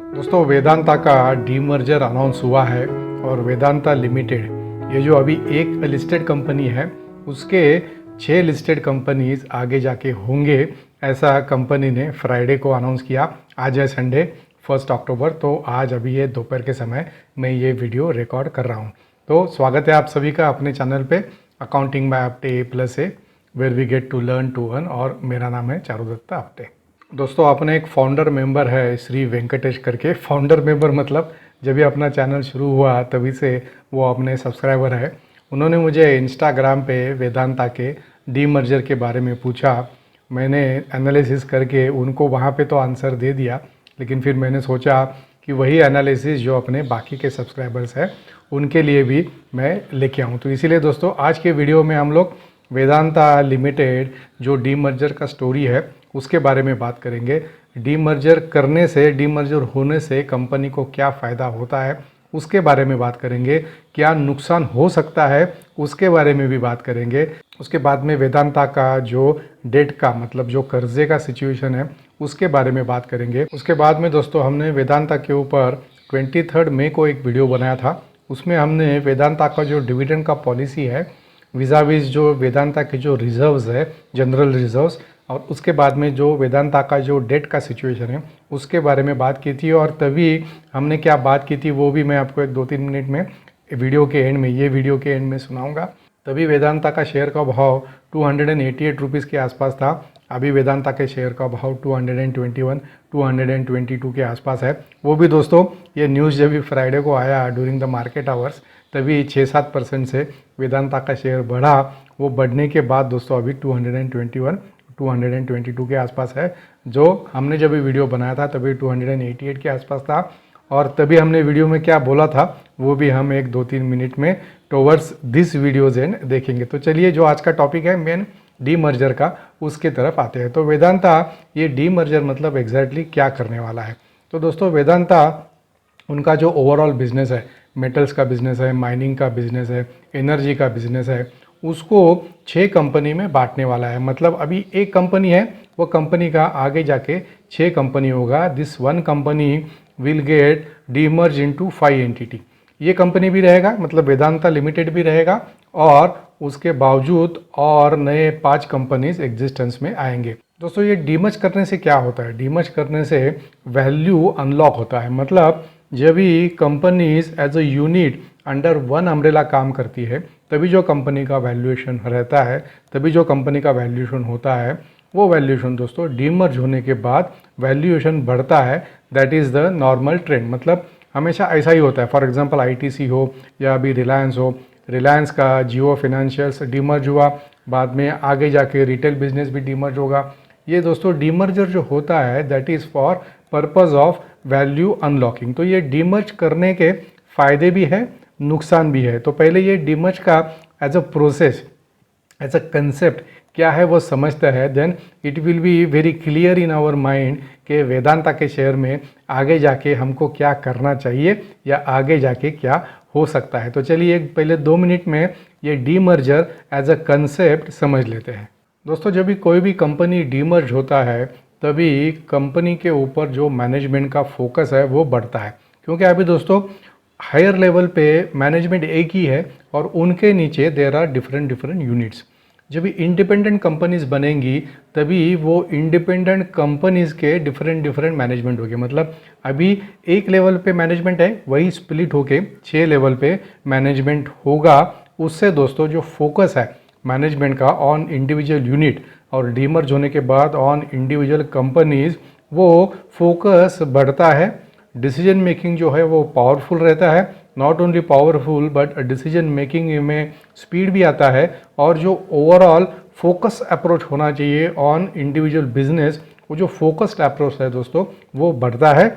दोस्तों वेदांता का demerger announce हुआ है और वेदांता लिमिटेड ये जो अभी एक लिस्टेड कंपनी है उसके 6 लिस्टेड कंपनीज आगे जाके होंगे, ऐसा कंपनी ने फ्राइडे को अनाउंस किया। आज है संडे 1 अक्टूबर, तो आज अभी ये दोपहर के समय मैं ये वीडियो रिकॉर्ड कर रहा हूँ। तो स्वागत है आप सभी का अपने चैनल पे accounting by Apte A+A, where we get to learn to earn. और मेरा नाम है चारुदत्ता आपटे। दोस्तों अपने एक फाउंडर मेंबर है श्री वेंकटेश करके। फाउंडर मेंबर मतलब जब भी अपना चैनल शुरू हुआ तभी से वो अपने सब्सक्राइबर है। उन्होंने मुझे इंस्टाग्राम पे वेदांता के डीमर्जर के बारे में पूछा। मैंने एनालिसिस करके उनको वहाँ पे तो आंसर दे दिया, लेकिन फिर मैंने सोचा कि वही एनालिसिस जो अपने बाकी के सब्सक्राइबर्स हैं उनके लिए भी मैं लेके आऊँ। तो इसीलिए दोस्तों आज के वीडियो में हम लोग वेदांता लिमिटेड जो डीमर्जर का स्टोरी है उसके बारे में बात करेंगे। डीमर्जर करने से, डीमर्जर होने से कंपनी को क्या फ़ायदा होता है उसके बारे में बात करेंगे, क्या नुकसान हो सकता है उसके बारे में भी बात करेंगे। उसके बाद में वेदांता का जो डेट का मतलब जो कर्जे का सिचुएशन है उसके बारे में बात करेंगे। उसके बाद में दोस्तों हमने वेदांता के ऊपर 23 मई को एक वीडियो बनाया था। उसमें हमने वेदांता का जो डिविडेंड का पॉलिसी है विज़ाविज़ जो वेदांता के जो रिजर्व्स है, जनरल रिजर्व्स, और उसके बाद में जो वेदांता का जो डेट का सिचुएशन है उसके बारे में बात की थी। और तभी हमने क्या बात की थी वो भी मैं आपको एक 2-3 मिनट में वीडियो के एंड में, ये वीडियो के एंड में सुनाऊंगा। तभी वेदांता का शेयर का भाव 288 रुपीज़ के आसपास था। अभी वेदांता के शेयर का भाव 221, 222 के आसपास है। वो भी दोस्तों ये न्यूज़ जब भी फ्राइडे को आया ड्यूरिंग द मार्केट आवर्स तभी 6-7% से वेदांता का शेयर बढ़ा। वो बढ़ने के बाद दोस्तों अभी 221, 222 के आसपास है। जो हमने जब भी वीडियो बनाया था तभी 288 के आसपास था। और तभी हमने वीडियो में क्या बोला था वो भी हम एक 2-3 मिनट में टुवर्ड्स दिस वीडियोज एंड देखेंगे। तो चलिए जो आज का टॉपिक है मेन डीमर्जर का उसके तरफ आते हैं। तो वेदांता ये डीमर्जर मतलब एग्जैक्टली क्या करने वाला है। तो दोस्तों वेदांता उनका जो ओवरऑल बिजनेस है, मेटल्स का बिजनेस है, माइनिंग का बिजनेस है, एनर्जी का बिजनेस है, उसको 6 कंपनी में बांटने वाला है। मतलब अभी एक कंपनी है, वो कंपनी का आगे जाके 6 कंपनी होगा। This one company will get demerge into 5 entity. ये कंपनी भी रहेगा, मतलब वेदांता लिमिटेड भी रहेगा, और उसके बावजूद और नए 5 कंपनीज एग्जिस्टेंस में आएंगे। दोस्तों ये डीमर्ज करने से क्या होता है? डीमर्ज करने से वैल्यू अनलॉक होता है। मतलब जब भी companies as a unit under one umbrella काम करती है तभी जो कंपनी का वैल्यूएशन रहता है, तभी जो कंपनी का वैल्यूएशन होता है, वो वैल्यूएशन दोस्तों डीमर्ज होने के बाद वैल्यूएशन बढ़ता है। That is the normal trend. मतलब हमेशा ऐसा ही होता है। फॉर एग्जांपल आईटीसी हो या अभी रिलायंस हो, रिलायंस का जियो फाइनेंशियल्स डीमर्ज हुआ, बाद में आगे जाके रिटेल बिजनेस भी डीमर्ज होगा। ये दोस्तों डीमर्जर जो होता है that is for purpose of value unlocking. तो ये डीमर्ज करने के फ़ायदे भी है, नुकसान भी है। तो पहले ये डीमर्ज का as a process, as a concept क्या है वो समझता है, then it will be very clear in our mind कि वेदांता के शेयर में आगे जाके हमको क्या करना चाहिए या आगे जाके क्या हो सकता है। तो चलिए पहले 2 मिनट में ये डीमर्जर एज अ कंसेप्ट समझ लेते हैं। दोस्तों जब भी कोई भी कंपनी डीमर्ज होता है तभी कंपनी के ऊपर जो मैनेजमेंट का फोकस है वो बढ़ता है। क्योंकि अभी दोस्तों हायर लेवल पे मैनेजमेंट एक ही है और उनके नीचे देर आर डिफरेंट यूनिट्स। जब भी इंडिपेंडेंट कंपनीज बनेंगी तभी वो इंडिपेंडेंट कंपनीज के डिफरेंट मैनेजमेंट होंगे। मतलब अभी एक लेवल पे मैनेजमेंट है, वही स्प्लिट होके 6 लेवल पे मैनेजमेंट होगा। उससे दोस्तों जो फोकस है मैनेजमेंट का ऑन इंडिविजुअल यूनिट और डीमर्ज होने के बाद ऑन इंडिविजुअल कंपनीज, वो फोकस बढ़ता है। डिसीजन मेकिंग जो है वो पावरफुल रहता है। Not only powerful but decision making में स्पीड भी आता है। और जो ओवरऑल फोकस अप्रोच होना चाहिए ऑन इंडिविजुअल बिजनेस, वो जो फोकस्ड अप्रोच है दोस्तों वो बढ़ता है।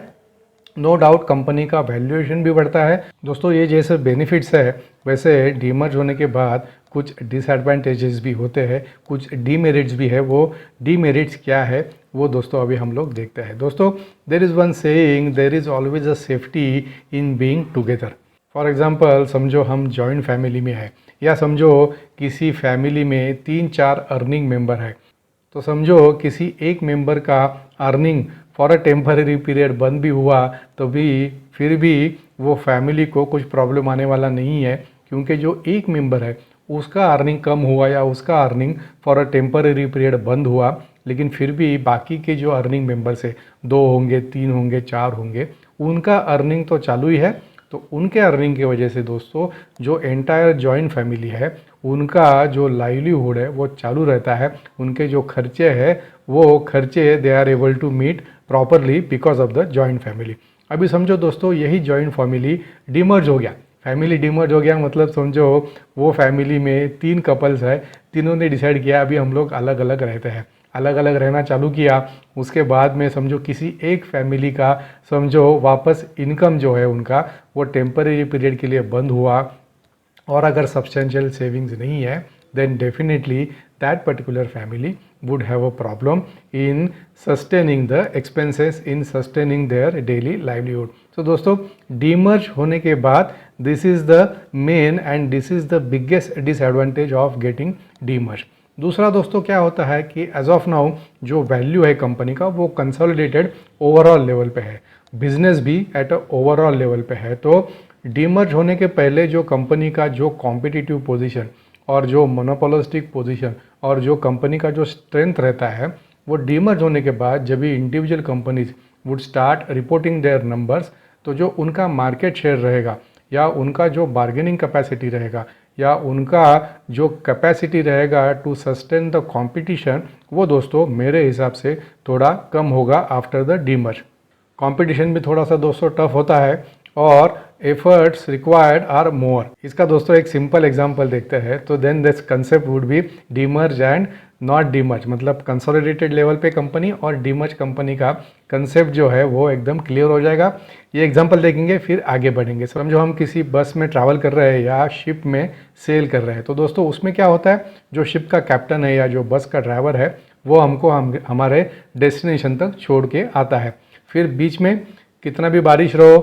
नो डाउट कंपनी का वैल्यूएशन भी बढ़ता है। दोस्तों ये जैसे बेनिफिट्स है वैसे डीमर्ज होने के बाद कुछ डिसएडवांटेजेस भी होते हैं, कुछ डीमेरिट्स भी है। वो डीमेरिट्स क्या है वो दोस्तों अभी हम लोग देखते हैं। दोस्तों there is one saying, there is always a safety in being together. For example समझो हम जॉइंट फैमिली में है, या समझो किसी फैमिली में 3-4 अर्निंग मेंबर है। तो समझो किसी एक मेंबर का earning for a temporary period बंद भी हुआ तो भी फिर भी वो फैमिली को कुछ प्रॉब्लम आने वाला नहीं है, क्योंकि जो एक मेंबर है उसका अर्निंग कम हुआ या उसका earning for a temporary period बंद हुआ, लेकिन फिर भी बाकी के जो अर्निंग मेंबर्स है 2 होंगे, 3 होंगे, 4 होंगे, उनका अर्निंग तो चालू ही है। तो उनके अर्निंग की वजह से दोस्तों जो एंटायर जॉइंट फैमिली है उनका जो लाइवलीहुड है वो चालू रहता है, उनके जो खर्चे हैं वो खर्चे they are able to meet properly because of the joint family. अभी समझो दोस्तों यही जॉइंट फैमिली डिमर्ज हो गया, फैमिली डिमर्ज हो गया मतलब समझो वो फैमिली में 3 कपल्स है, तीनों ने डिसाइड किया अभी हम लोग अलग अलग रहते हैं, अलग अलग रहना चालू किया। उसके बाद में समझो किसी एक फैमिली का समझो वापस इनकम जो है उनका वो टेम्परेरी पीरियड के लिए बंद हुआ, और अगर सब्सटेंशियल सेविंग्स नहीं है then definitely that particular family would have a problem in sustaining the expenses, in sustaining their daily livelihood. So दोस्तों डीमर्ज होने के बाद this is the main and this is the biggest disadvantage of getting demerged. दूसरा दोस्तों क्या होता है कि एज ऑफ नाउ जो वैल्यू है कंपनी का वो कंसोलिडेटेड ओवरऑल लेवल पे है, बिजनेस भी एट अ ओवरऑल लेवल पे है। तो डीमर्ज होने के पहले जो कंपनी का जो कॉम्पिटिटिव पोजीशन और जो मोनोपोलिस्टिक पोजीशन और जो कंपनी का जो स्ट्रेंथ रहता है वो डीमर्ज होने के बाद जब भी individual companies would start reporting their numbers, तो जो उनका मार्केट शेयर रहेगा या उनका जो बार्गेनिंग कैपेसिटी रहेगा या उनका जो कैपेसिटी रहेगा टू सस्टेन द कंपटीशन, वो दोस्तों मेरे हिसाब से थोड़ा कम होगा आफ्टर द डीमर्ज। कंपटीशन भी थोड़ा सा दोस्तों टफ होता है और एफर्ट्स रिक्वायर्ड आर मोर। इसका दोस्तों एक सिंपल एग्जांपल देखते हैं तो then this concept would be demerge and not demerge, मतलब कंसोलिडेटेड लेवल पे कंपनी और डीमर्ज कंपनी का कंसेप्ट जो है वो एकदम क्लियर हो जाएगा। ये एग्जांपल देखेंगे फिर आगे बढ़ेंगे। समझो हम किसी बस में ट्रैवल कर रहे हैं या शिप में सेल कर रहे हैं, तो दोस्तों उसमें क्या होता है जो शिप का कैप्टन है या जो बस का ड्राइवर है वो हमको हमारे डेस्टिनेशन तक छोड़ के आता है। फिर बीच में कितना भी बारिश रहो,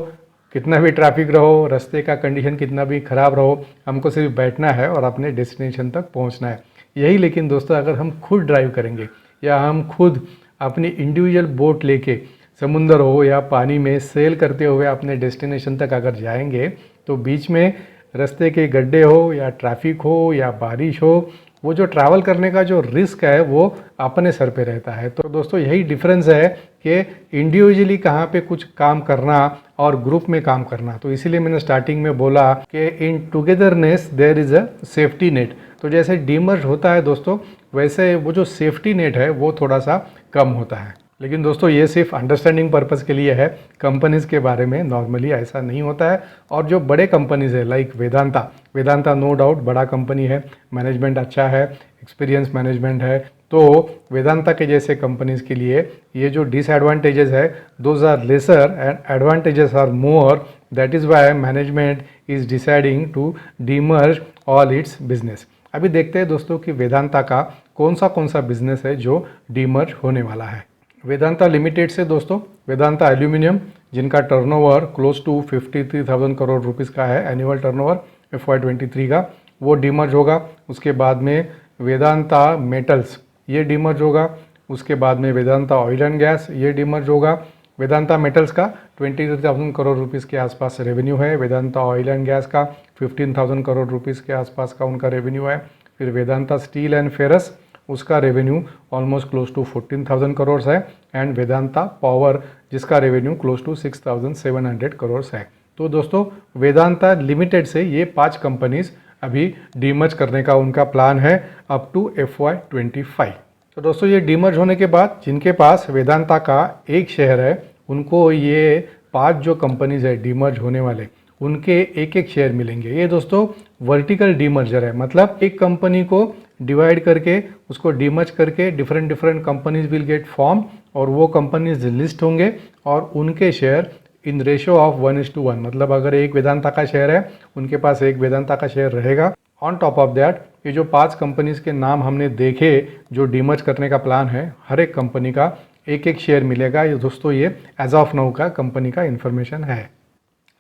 कितना भी ट्रैफिक रहो, रास्ते का कंडीशन कितना भी ख़राब रहो, हमको सिर्फ बैठना है और अपने डेस्टिनेशन तक पहुंचना है। यही लेकिन दोस्तों अगर हम खुद ड्राइव करेंगे या हम खुद अपनी इंडिविजुअल बोट लेके समुंदर हो या पानी में सेल करते हुए अपने डेस्टिनेशन तक अगर जाएंगे तो बीच में रास्ते के गड्ढे हो या ट्रैफिक हो या बारिश हो, वो जो ट्रैवल करने का जो रिस्क है वो अपने सर पे रहता है। तो दोस्तों यही डिफरेंस है कि इंडिविजुअली कहाँ पे कुछ काम करना और ग्रुप में काम करना। तो इसीलिए मैंने स्टार्टिंग में बोला कि in togetherness there is a safety net. तो जैसे डीमर्ज होता है दोस्तों वैसे वो जो सेफ्टी नेट है वो थोड़ा सा कम होता है। लेकिन दोस्तों ये सिर्फ अंडरस्टैंडिंग पर्पज़ के लिए है, कंपनीज़ के बारे में नॉर्मली ऐसा नहीं होता है। और जो बड़े कंपनीज़ है लाइक वेदांता नो डाउट बड़ा कंपनी है, मैनेजमेंट अच्छा है, एक्सपीरियंस मैनेजमेंट है, तो वेदांता के जैसे कंपनीज़ के लिए ये जो डिसएडवांटेजेस है those are lesser and advantages are more. That is why management is deciding to demerge all its business. अभी देखते हैं दोस्तों कि वेदांता का कौन सा बिजनेस है जो डीमर्ज होने वाला है। वेदांता लिमिटेड से दोस्तों वेदांता एल्यूमिनियम जिनका turnover close to 53,000 crore rupees का है, एनुअल टर्नओवर FY23 का, वो डीमर्ज होगा। उसके बाद में वेदांता मेटल्स ये डीमर्ज होगा। उसके बाद में वेदांता ऑयल एंड गैस ये डीमर्ज होगा। वेदांता मेटल्स का 23,000 करोड़ रुपीस के आसपास रेवेन्यू है, वेदांता ऑयल एंड गैस का 15,000 करोड़ रुपीस के आसपास का उनका रेवेन्यू है। फिर वेदांता स्टील एंड फेरस उसका revenue almost close to 14,000 crore है, एंड वेदांता पावर जिसका रेवेन्यू क्लोज टू 6,700 करोड़ है। तो दोस्तों वेदांता लिमिटेड से ये 5 कंपनीज अभी डीमर्ज करने का उनका प्लान है अप टू FY25। तो दोस्तों ये डीमर्ज होने के बाद जिनके पास वेदांता का एक शेयर है उनको ये 5 जो कंपनीज है डीमर्ज होने वाले उनके एक शेयर मिलेंगे। ये दोस्तों वर्टिकल डीमर्जर है, मतलब एक कंपनी को डिवाइड करके उसको डीमर्ज करके different companies will get form और वो कंपनीज लिस्ट होंगे और उनके शेयर इन रेशियो ऑफ 1:1, मतलब अगर एक वेदांता का शेयर है उनके पास एक वेदांता का शेयर रहेगा। ऑन टॉप ऑफ दैट ये जो 5 कंपनीज के नाम हमने देखे जो डीमर्ज करने का प्लान है, हर एक कंपनी का एक शेयर मिलेगा। ये दोस्तों ये एज ऑफ नाउ का कंपनी का इन्फॉर्मेशन है।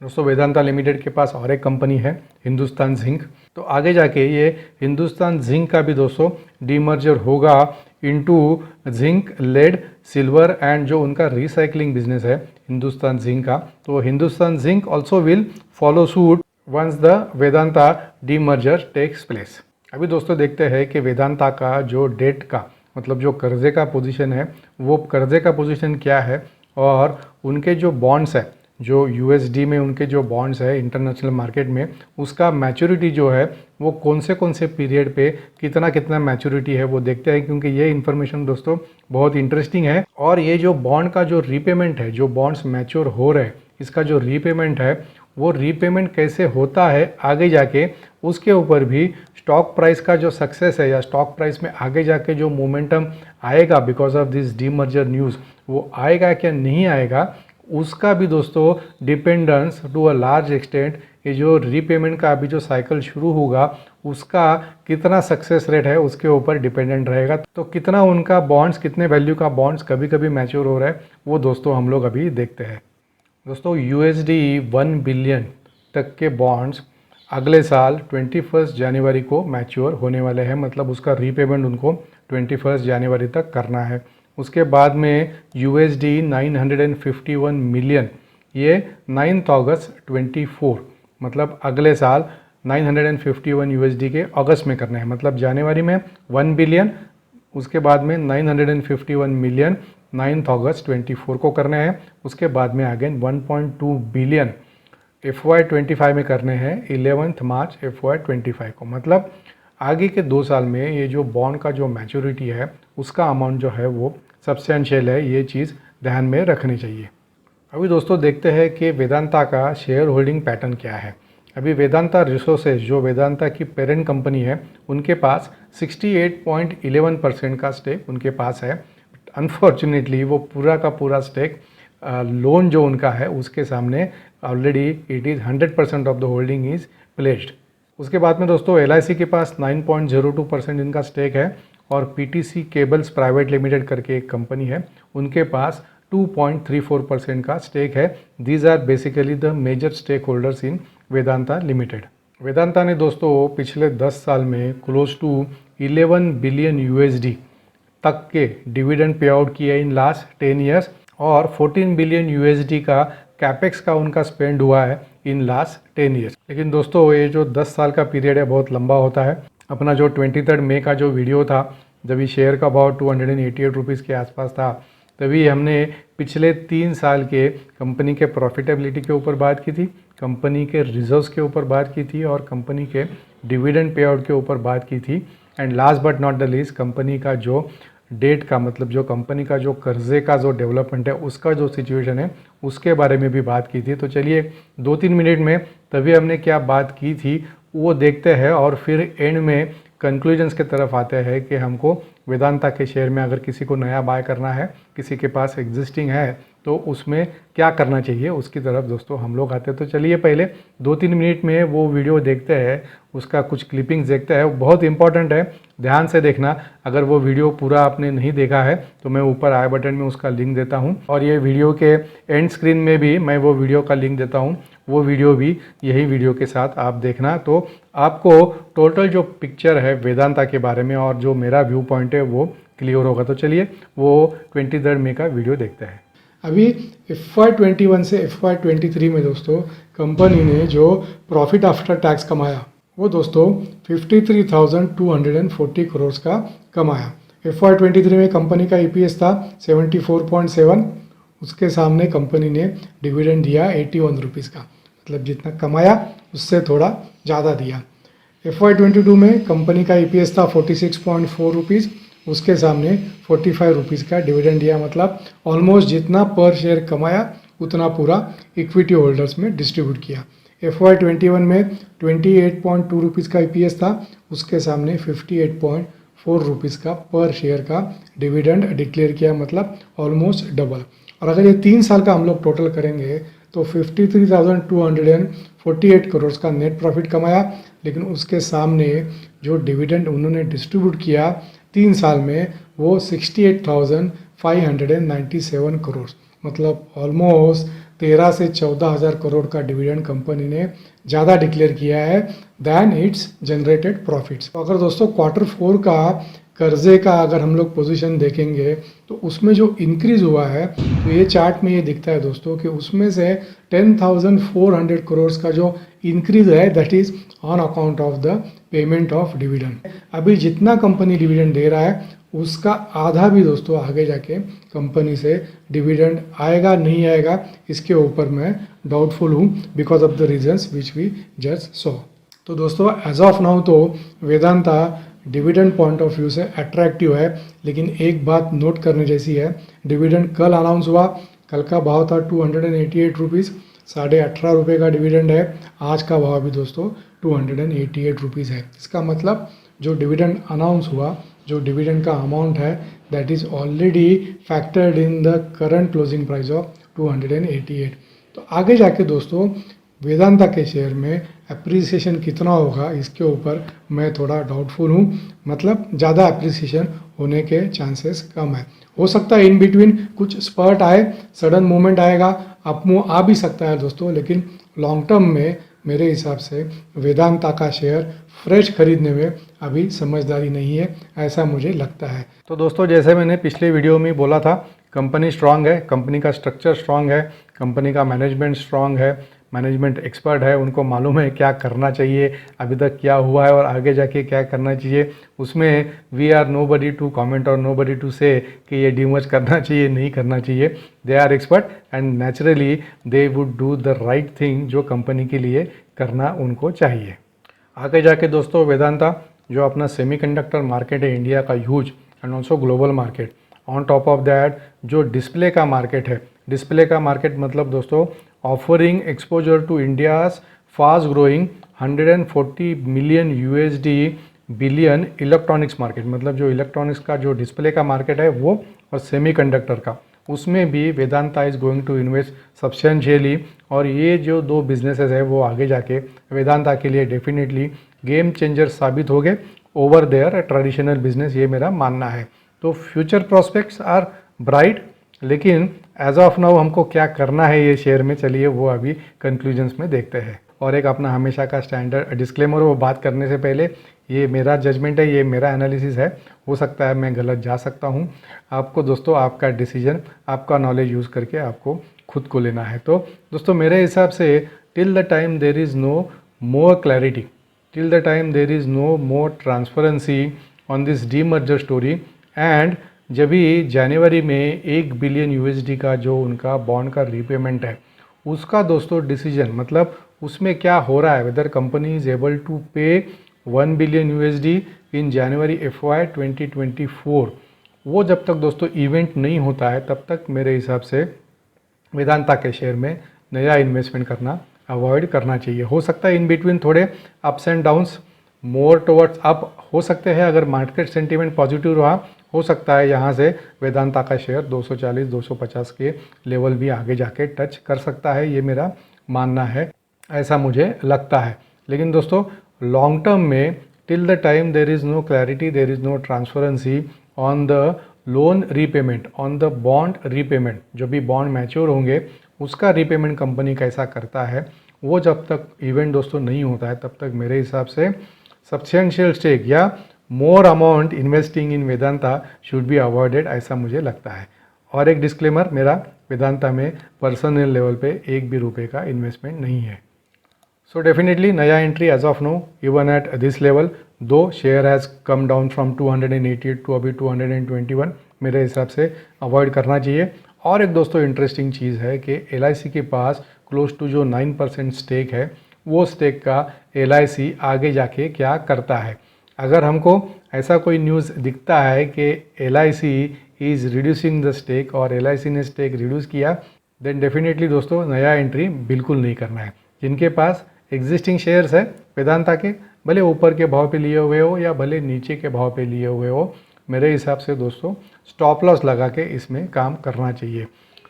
दोस्तों वेदांता लिमिटेड के पास और एक कंपनी है हिंदुस्तान जिंक, तो आगे जाके ये हिंदुस्तान जिंक का भी दोस्तों डीमर्जर होगा into zinc, lead, silver and जो उनका रिसाइकलिंग बिजनेस है हिंदुस्तान जिंक का, तो Hindustan zinc also will follow suit once the Vedanta demerger takes place. अभी दोस्तों देखते हैं कि वेदांता का जो डेट का मतलब जो कर्जे का पोजीशन है वो कर्जे का पोजीशन क्या है, और उनके जो बॉन्ड्स है जो यूएसडी में उनके जो बॉन्ड्स है इंटरनेशनल मार्केट में उसका मैच्योरिटी जो है वो कौन से पीरियड पे कितना कितना मैच्योरिटी है वो देखते हैं, क्योंकि ये इन्फॉर्मेशन दोस्तों बहुत इंटरेस्टिंग है। और ये जो बॉन्ड का जो रीपेमेंट है, जो बॉन्ड्स मैच्योर हो रहे हैं, इसका जो रीपेमेंट है वो रीपेमेंट कैसे होता है आगे जाके, उसके ऊपर भी स्टॉक प्राइस का जो सक्सेस है या स्टॉक प्राइस में आगे जाके जो मोमेंटम आएगा because of this demerger news, वो आएगा क्या नहीं आएगा, उसका भी दोस्तों dependence to a large extent ये जो रीपेमेंट का अभी जो साइकिल शुरू होगा उसका कितना सक्सेस रेट है उसके ऊपर डिपेंडेंट रहेगा। तो कितना उनका बॉन्ड्स, कितने वैल्यू का बॉन्ड्स कभी कभी मैच्योर हो रहा है वो दोस्तों हम लोग अभी देखते हैं। दोस्तों यूएसडी 1 बिलियन तक के बॉन्ड्स अगले साल 21 जनवरी को मैच्योर होने वाले हैं, मतलब उसका रीपेमेंट उनको 21 जनवरी तक करना है। उसके बाद में यूएसडी 951 मिलियन ये 9 अगस्त 24, मतलब अगले साल 951 यूएसडी के अगस्त में करना है, मतलब जनवरी में 1 बिलियन, उसके बाद में 951 मिलियन 9 अगस्त 24 को करने हैं। उसके बाद में अगेन 1.2 बिलियन FY25 में करने हैं 11 मार्च FY25 को, मतलब आगे के 2 साल में ये जो बॉन्ड का जो मैच्योरिटी है उसका अमाउंट जो है वो सब्सटेंशियल है, ये चीज़ ध्यान में रखनी चाहिए। अभी दोस्तों देखते हैं कि वेदांता का शेयर होल्डिंग पैटर्न क्या है। अभी वेदांता रिसोर्सेज जो वेदांता की पेरेंट कंपनी है उनके पास 68.11% का स्टेक उनके पास है। अनफॉर्चुनेटली वो पूरा का पूरा स्टेक लोन जो उनका है उसके सामने already it is 100% of the holding is placed. उसके बाद में दोस्तों LIC के पास 9.02% इनका स्टेक है, और PTC केबल्स प्राइवेट लिमिटेड करके एक कंपनी है उनके पास 2.34% का स्टेक है। These are basically the major stake holders in Vedanta limited. Vedanta ने दोस्तों पिछले 10 साल में क्लोज टू 11 बिलियन USD तक के डिविडेंड पे आउट किया इन लास्ट 10 ईयर्स, और 14 बिलियन USD का कैपेक्स का उनका स्पेंड हुआ है इन लास्ट 10 ईयर्स। लेकिन दोस्तों ये जो 10 साल का पीरियड है बहुत लंबा होता है। अपना जो 23 मई का जो वीडियो था, जब ये शेयर का भाव 288 रुपीज़ के आसपास था, तभी हमने पिछले 3 साल के कंपनी के प्रॉफिटेबिलिटी के ऊपर बात की थी, कंपनी के रिजर्व्स के ऊपर बात की थी, और कंपनी के डिविडेंड पे आउट के ऊपर बात की थी, and last but not the least company का जो डेट का मतलब जो कंपनी का जो कर्जे का जो डेवलपमेंट है उसका जो सिचुएशन है उसके बारे में भी बात की थी। तो चलिए 2-3 मिनट में तभी हमने क्या बात की थी वो देखते हैं, और फिर एंड में कंक्लूजन्स के तरफ आते हैं कि हमको वेदांता के शेयर में अगर किसी को नया बाय करना है, किसी के पास एग्जिस्टिंग है, तो उसमें क्या करना चाहिए उसकी तरफ दोस्तों हम लोग आते हैं। तो चलिए पहले 2-3 मिनट में वो वीडियो देखते हैं, उसका कुछ क्लिपिंग्स देखते हैं, बहुत इंपॉर्टेंट है, ध्यान से देखना। अगर वो वीडियो पूरा आपने नहीं देखा है तो मैं ऊपर आई बटन में उसका लिंक देता हूँ, और ये वीडियो के एंड स्क्रीन में भी मैं वो वीडियो का लिंक देता हूँ, वो वीडियो भी यही वीडियो के साथ आप देखना, तो आपको टोटल जो पिक्चर है वेदांता के बारे में और जो मेरा व्यू पॉइंट है वो क्लियर होगा। तो चलिए वो 23 मई का वीडियो देखते हैं। अभी FY21 से FY23 में दोस्तों कंपनी ने जो प्रॉफिट आफ्टर टैक्स कमाया वो दोस्तों 53,240 करोड़ का कमाया। FY23 में कंपनी का EPS था 74.7, उसके सामने कंपनी ने डिविडेंड दिया 81 रुपीज़ का, मतलब जितना कमाया उससे थोड़ा ज़्यादा दिया। FY22 में कंपनी का EPS था 46.4 रुपीज़, उसके सामने 45 रुपीज़ का डिविडेंड दिया, मतलब ऑलमोस्ट जितना पर शेयर कमाया उतना पूरा इक्विटी होल्डर्स में डिस्ट्रीब्यूट किया। FY21 में 28.2 रुपीज़ का EPS था, उसके सामने 58.4 रुपीज़ का पर शेयर का डिविडेंड डिक्लेयर किया, मतलब ऑलमोस्ट डबल। और अगर ये 3 साल का हम लोग टोटल करेंगे तो 53,248 करोड़ का नेट प्रॉफिट कमाया, लेकिन उसके सामने जो डिविडेंड उन्होंने डिस्ट्रीब्यूट किया 3 साल में वो 68,597 करोड़, मतलब ऑलमोस्ट 13 से 14 हज़ार करोड़ का डिविडेंड कंपनी ने ज़्यादा डिक्लेयर किया है दैन इट्स जनरेटेड प्रॉफिट्स। तो अगर दोस्तों Q4 का कर्जे का अगर हम लोग पोजीशन देखेंगे तो उसमें जो इंक्रीज़ हुआ है, तो ये चार्ट में ये दिखता है दोस्तों कि उसमें से 10,400 करोड़ का जो इंक्रीज़ है that is on account of the payment of dividend. अभी जितना कंपनी डिविडेंड दे रहा है उसका आधा भी दोस्तों आगे जाके कंपनी से डिविडेंड आएगा नहीं आएगा, इसके ऊपर मैं डाउटफुल हूँ because of the reasons which we just saw. तो दोस्तों एज ऑफ नाउ तो Vedanta dividend point of view से अट्रैक्टिव है, लेकिन एक बात नोट करने जैसी है, डिविडेंड कल अनाउंस हुआ, कल का भाव था 288 रुपीज़, 18.5 रुपये का डिविडेंड है। आज का भाव भी दोस्तों 288 रुपीज़ है। इसका मतलब जो डिविडेंड अनाउंस हुआ, जो डिविडेंड का अमाउंट है that is already factored in the current closing price of 288। तो आगे जाके दोस्तों वेदांता के शेयर में अप्रिसिएशन कितना होगा इसके ऊपर मैं थोड़ा डाउटफुल हूँ, मतलब ज़्यादा अप्रिसिएशन होने के चांसेस कम है। हो सकता है इन बिटवीन कुछ स्पर्ट आए, सडन मूवमेंट आएगा, अप मूव आ भी सकता है दोस्तों, लेकिन लॉन्ग टर्म में मेरे हिसाब से वेदांता का शेयर फ्रेश खरीदने में अभी समझदारी नहीं है, ऐसा मुझे लगता है। तो दोस्तों जैसे मैंने पिछले वीडियो में बोला था, कंपनी स्ट्रांग है, कंपनी का स्ट्रक्चर स्ट्रांग है, कंपनी का मैनेजमेंट स्ट्रांग है, मैनेजमेंट एक्सपर्ट है, उनको मालूम है क्या करना चाहिए, अभी तक क्या हुआ है और आगे जाके क्या करना चाहिए। उसमें we are nobody to comment और नो बडी टू से कि ये डीमर्ज करना चाहिए नहीं करना चाहिए। They are expert and naturally they would do the right thing जो कंपनी के लिए करना उनको चाहिए। आगे जाके दोस्तों वेदांता जो अपना सेमीकंडक्टर मार्केट है इंडिया का huge and also global market, on top of that जो डिस्प्ले का मार्केट है, डिस्प्ले का मार्केट मतलब दोस्तों offering exposure to India's fast growing 140 million USD billion electronics market, मतलब जो इलेक्ट्रॉनिक्स का जो डिस्प्ले का मार्केट है वो और सेमीकंडक्टर का, उसमें भी Vedanta is going to invest substantially. और ये जो दो बिजनेसेस है वो आगे जाके वेदांता के लिए डेफिनेटली गेम चेंजर साबित हो गए ओवर देयर ट्रेडिशनल बिजनेस, ये मेरा मानना है। तो फ्यूचर प्रोस्पेक्ट्स आर ब्राइट, लेकिन एज ऑफ नाउ हमको क्या करना है ये शेयर में, चलिए वो अभी कंक्लूजन्स में देखते हैं। और एक अपना हमेशा का स्टैंडर्ड डिस्क्लेमर, वो बात करने से पहले ये मेरा जजमेंट है, ये मेरा एनालिसिस है, हो सकता है मैं गलत जा सकता हूँ। आपको दोस्तों आपका डिसीजन, आपका नॉलेज यूज़ करके आपको खुद को लेना है। तो दोस्तों मेरे हिसाब से till the time there is no more clarity, till the time there is no more transparency on this demerger story, and जब भी जनवरी में 1 बिलियन USD का जो उनका बॉन्ड का रीपेमेंट है उसका दोस्तों डिसीजन, मतलब उसमें क्या हो रहा है, whether company is able to pay 1 billion USD in January FY 2024, वो जब तक दोस्तों इवेंट नहीं होता है तब तक मेरे हिसाब से वेदांता के शेयर में नया इन्वेस्टमेंट करना अवॉइड करना चाहिए। हो सकता है इन बिटवीन थोड़े ups and downs more towards up हो सकते हैं, अगर मार्केट सेंटीमेंट पॉजिटिव रहा हो सकता है यहाँ से वेदांता का शेयर 240-250 के लेवल भी आगे जाके टच कर सकता है, ये मेरा मानना है, ऐसा मुझे लगता है। लेकिन दोस्तों लॉन्ग टर्म में till the time there is no clarity, there is no transparency on the loan repayment, on the bond repayment, जो भी बॉन्ड मैच्योर होंगे उसका रीपेमेंट कंपनी कैसा करता है, वो जब तक इवेंट दोस्तों नहीं होता है तब तक मेरे हिसाब से सब्सटेंशियल स्टेक या more amount investing in Vedanta should be avoided, ऐसा मुझे लगता है। और एक डिस्क्लेमर, मेरा वेदांता में पर्सनल लेवल पे एक भी रुपए का इन्वेस्टमेंट नहीं है। सो डेफिनेटली नया entry age of no even at this level, though share has come down from 288 to अभी 221, मेरे हिसाब से अवॉइड करना चाहिए। और एक दोस्तों इंटरेस्टिंग चीज़ है कि LIC के पास क्लोज टू जो 9% स्टेक है, वो स्टेक का LIC आगे जाके क्या करता है। अगर हमको ऐसा कोई न्यूज़ दिखता है कि LIC is reducing the stake और LIC ने स्टेक रिड्यूस किया, देन डेफिनेटली दोस्तों नया एंट्री बिल्कुल नहीं करना है। जिनके पास एग्जिस्टिंग शेयर्स है वेदांता के, भले ऊपर के भाव पे लिए हुए हो या भले नीचे के भाव पे लिए हुए हो, मेरे हिसाब से दोस्तों स्टॉप लॉस लगा के इसमें काम करना चाहिए।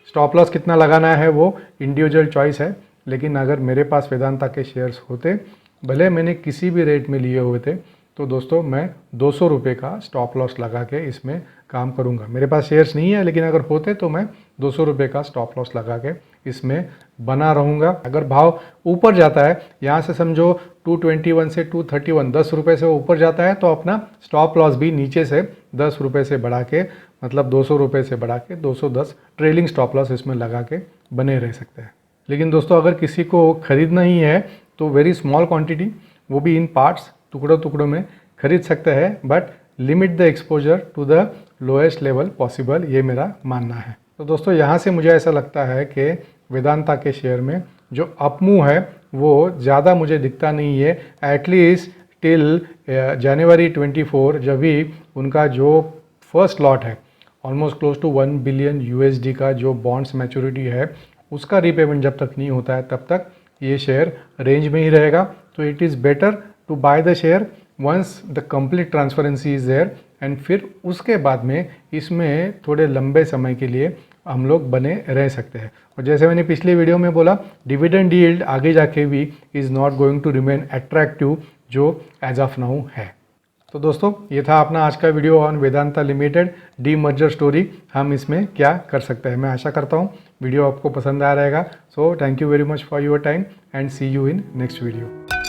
स्टॉप लॉस कितना लगाना है वो इंडिविजुअल चॉइस है, लेकिन अगर मेरे पास वेदांता के शेयर्स होते, भले मैंने किसी भी रेट में लिए हुए थे, तो दोस्तों मैं 200 रुपये का स्टॉप लॉस लगा के इसमें काम करूंगा। मेरे पास शेयर्स नहीं है, लेकिन अगर होते तो मैं 200 रुपये का स्टॉप लॉस लगा के इसमें बना रहूँगा। अगर भाव ऊपर जाता है, यहाँ से समझो 221 से 231 10 रुपये से ऊपर जाता है तो अपना स्टॉप लॉस भी नीचे से 10 रुपये से बढ़ा के, मतलब 200 रुपये से बढ़ा के 210 ट्रेलिंग स्टॉप लॉस इसमें लगा के बने रह सकते हैं। लेकिन दोस्तों अगर किसी को खरीदना ही है तो वेरी स्मॉल क्वांटिटी, वो भी इन पार्ट्स, टुकड़ों में खरीद सकते हैं, but limit the exposure to the lowest level possible, ये मेरा मानना है। तो दोस्तों यहाँ से मुझे ऐसा लगता है कि वेदांता के शेयर में जो अपमूव है वो ज़्यादा मुझे दिखता नहीं है, एटलीस्ट टिल जनवरी 24, जब भी उनका जो फर्स्ट लॉट है almost close to 1 billion USD का जो बॉन्ड्स मैच्योरिटी है उसका रीपेमेंट जब तक नहीं होता है तब तक ये शेयर रेंज में ही रहेगा। तो it is better to buy the share once the complete transparency is there, and फिर उसके बाद में इसमें थोड़े लंबे समय के लिए हम लोग बने रह सकते हैं। और जैसे मैंने पिछले वीडियो में बोला, डिविडेंड यील्ड आगे जाके भी is not going to remain attractive जो एज ऑफ नाउ है। तो दोस्तों ये था अपना आज का video on Vedanta limited demerger story, हम इसमें क्या कर सकते हैं। मैं आशा करता हूँ वीडियो आपको पसंद आया रहेगा। So thank you very much for your time and see you in next video.